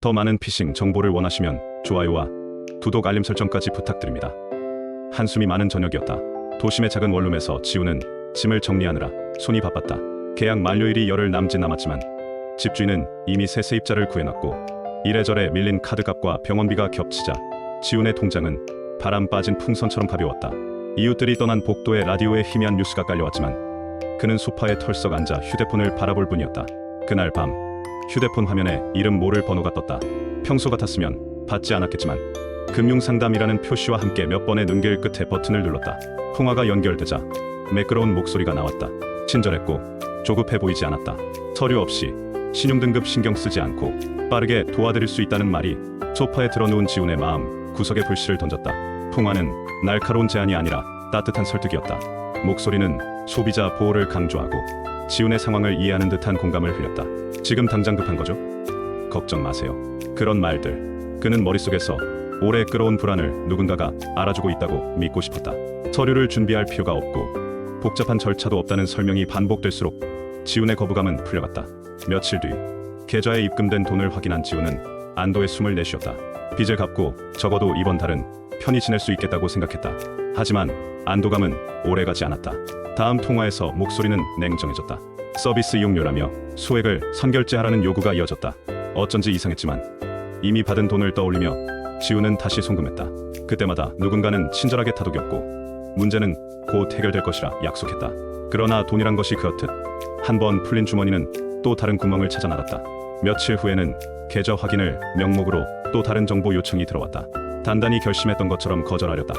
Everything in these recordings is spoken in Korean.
더 많은 피싱 정보를 원하시면 좋아요와 구독 알림 설정까지 부탁드립니다. 한숨이 많은 저녁이었다. 도심의 작은 원룸에서 지우는 짐을 정리하느라 손이 바빴다. 계약 만료일이 열흘 남짓 남았지만 집주인은 이미 새 세입자를 구해놨고 이래저래 밀린 카드값과 병원비가 겹치자 지훈의 통장은 바람 빠진 풍선처럼 가벼웠다. 이웃들이 떠난 복도에 라디오에 희미한 뉴스가 깔려왔지만 그는 소파에 털썩 앉아 휴대폰을 바라볼 뿐이었다. 그날 밤 휴대폰 화면에 이름 모를 번호가 떴다. 평소 같았으면 받지 않았겠지만 금융상담이라는 표시와 함께 몇 번의 눈길 끝에 버튼을 눌렀다. 통화가 연결되자 매끄러운 목소리가 나왔다. 친절했고 조급해 보이지 않았다. 서류 없이 신용등급 신경 쓰지 않고 빠르게 도와드릴 수 있다는 말이 소파에 드러누운 지훈의 마음 구석에 불씨를 던졌다. 통화는 날카로운 제안이 아니라 따뜻한 설득이었다. 목소리는 소비자 보호를 강조하고 지훈의 상황을 이해하는 듯한 공감을 흘렸다. 지금 당장 급한 거죠? 걱정 마세요. 그런 말들, 그는 머릿속에서 오래 끌어온 불안을 누군가가 알아주고 있다고 믿고 싶었다. 서류를 준비할 필요가 없고 복잡한 절차도 없다는 설명이 반복될수록 지훈의 거부감은 풀려갔다. 며칠 뒤 계좌에 입금된 돈을 확인한 지훈은 안도의 숨을 내쉬었다. 빚을 갚고 적어도 이번 달은 편히 지낼 수 있겠다고 생각했다. 하지만 안도감은 오래가지 않았다. 다음 통화에서 목소리는 냉정해졌다. 서비스 이용료라며 소액을 선결제하라는 요구가 이어졌다. 어쩐지 이상했지만 이미 받은 돈을 떠올리며 지훈은 다시 송금했다. 그때마다 누군가는 친절하게 다독였고 문제는 곧 해결될 것이라 약속했다. 그러나 돈이란 것이 그렇듯 한 번 풀린 주머니는 또 다른 구멍을 찾아 나갔다. 며칠 후에는 계좌 확인을 명목으로 또 다른 정보 요청이 들어왔다. 단단히 결심했던 것처럼 거절하려다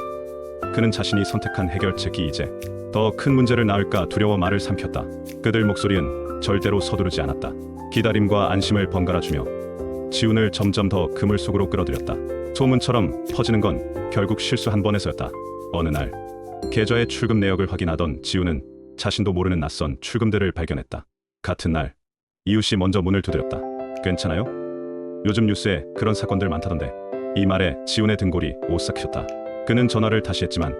그는 자신이 선택한 해결책이 이제 더 큰 문제를 낳을까 두려워 말을 삼켰다. 그들 목소리는 절대로 서두르지 않았다. 기다림과 안심을 번갈아주며 지훈을 점점 더 그물 속으로 끌어들였다. 소문처럼 퍼지는 건 결국 실수 한 번에서였다. 어느 날 계좌의 출금 내역을 확인하던 지훈은 자신도 모르는 낯선 출금들을 발견했다. 같은 날 이웃이 먼저 문을 두드렸다. 괜찮아요? 요즘 뉴스에 그런 사건들 많다던데. 이 말에 지훈의 등골이 오싹해졌다. 그는 전화를 다시 했지만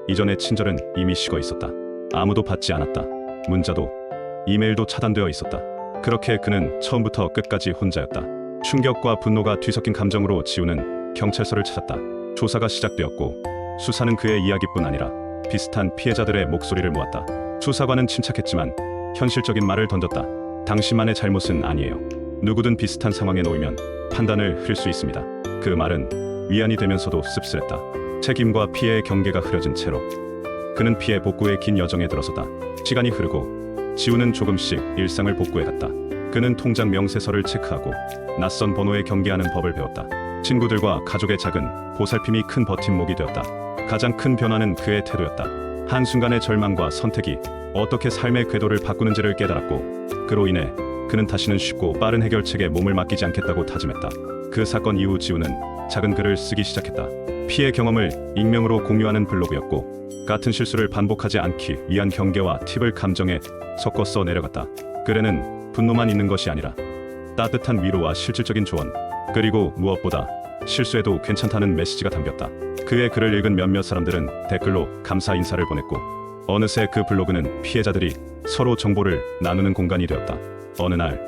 이전의 친절은 이미 식어 있었다. 아무도 받지 않았다. 문자도 이메일도 차단되어 있었다. 그렇게 그는 처음부터 끝까지 혼자였다. 충격과 분노가 뒤섞인 감정으로 지훈은 경찰서를 찾았다. 조사가 시작되었고 수사는 그의 이야기뿐 아니라 비슷한 피해자들의 목소리를 모았다. 수사관은 침착했지만 현실적인 말을 던졌다. 당신만의 잘못은 아니에요. 누구든 비슷한 상황에 놓이면 판단을 흐릴 수 있습니다. 그 말은 위안이 되면서도 씁쓸했다. 책임과 피해의 경계가 흐려진 채로 그는 피해 복구의 긴 여정에 들어섰다. 시간이 흐르고 지훈은 조금씩 일상을 복구해갔다. 그는 통장 명세서를 체크하고 낯선 번호에 경계하는 법을 배웠다. 친구들과 가족의 작은 보살핌이 큰 버팀목이 되었다. 가장 큰 변화는 그의 태도였다. 한순간의 절망과 선택이 어떻게 삶의 궤도를 바꾸는지를 깨달았고 그로 인해 그는 다시는 쉽고 빠른 해결책에 몸을 맡기지 않겠다고 다짐했다. 그 사건 이후 지훈은 작은 글을 쓰기 시작했다. 피해 경험을 익명으로 공유하는 블로그였고 같은 실수를 반복하지 않기 위한 경계와 팁을 감정에 섞어 써 내려갔다. 글에는 분노만 있는 것이 아니라 따뜻한 위로와 실질적인 조언, 그리고 무엇보다 실수해도 괜찮다는 메시지가 담겼다. 그의 글을 읽은 몇몇 사람들은 댓글로 감사 인사를 보냈고 어느새 그 블로그는 피해자들이 서로 정보를 나누는 공간이 되었다. 어느 날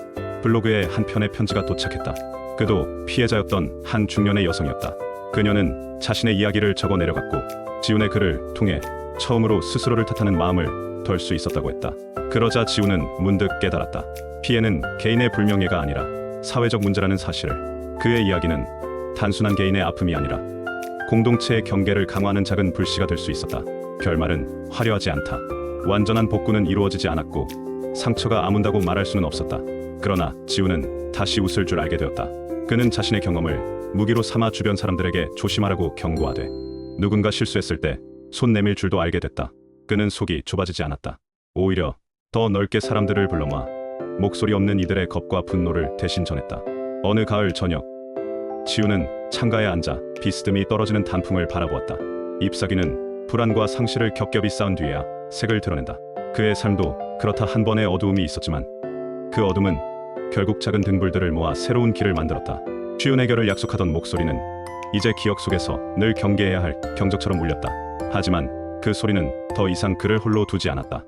블로그에 한 편의 편지가 도착했다. 그도 피해자였던 한 중년의 여성이었다. 그녀는 자신의 이야기를 적어 내려갔고 지훈의 글을 통해 처음으로 스스로를 탓하는 마음을 덜 수 있었다고 했다. 그러자 지훈은 문득 깨달았다. 피해는 개인의 불명예가 아니라 사회적 문제라는 사실을. 그의 이야기는 단순한 개인의 아픔이 아니라 공동체의 경계를 강화하는 작은 불씨가 될 수 있었다. 결말은 화려하지 않다. 완전한 복구는 이루어지지 않았고 상처가 아문다고 말할 수는 없었다. 그러나 지훈은 다시 웃을 줄 알게 되었다. 그는 자신의 경험을 무기로 삼아 주변 사람들에게 조심하라고 경고하되 누군가 실수했을 때 손 내밀 줄도 알게 됐다. 그는 속이 좁아지지 않았다. 오히려 더 넓게 사람들을 불러 모아 목소리 없는 이들의 겁과 분노를 대신 전했다. 어느 가을 저녁 지훈은 창가에 앉아 비스듬히 떨어지는 단풍을 바라보았다. 잎사귀는 불안과 상실을 겹겹이 쌓은 뒤에야 색을 드러낸다. 그의 삶도 그렇다. 한 번의 어두움이 있었지만 그 어둠은 결국 작은 등불들을 모아 새로운 길을 만들었다. 쉬운 해결을 약속하던 목소리는 이제 기억 속에서 늘 경계해야 할 경적처럼 울렸다. 하지만 그 소리는 더 이상 그를 홀로 두지 않았다.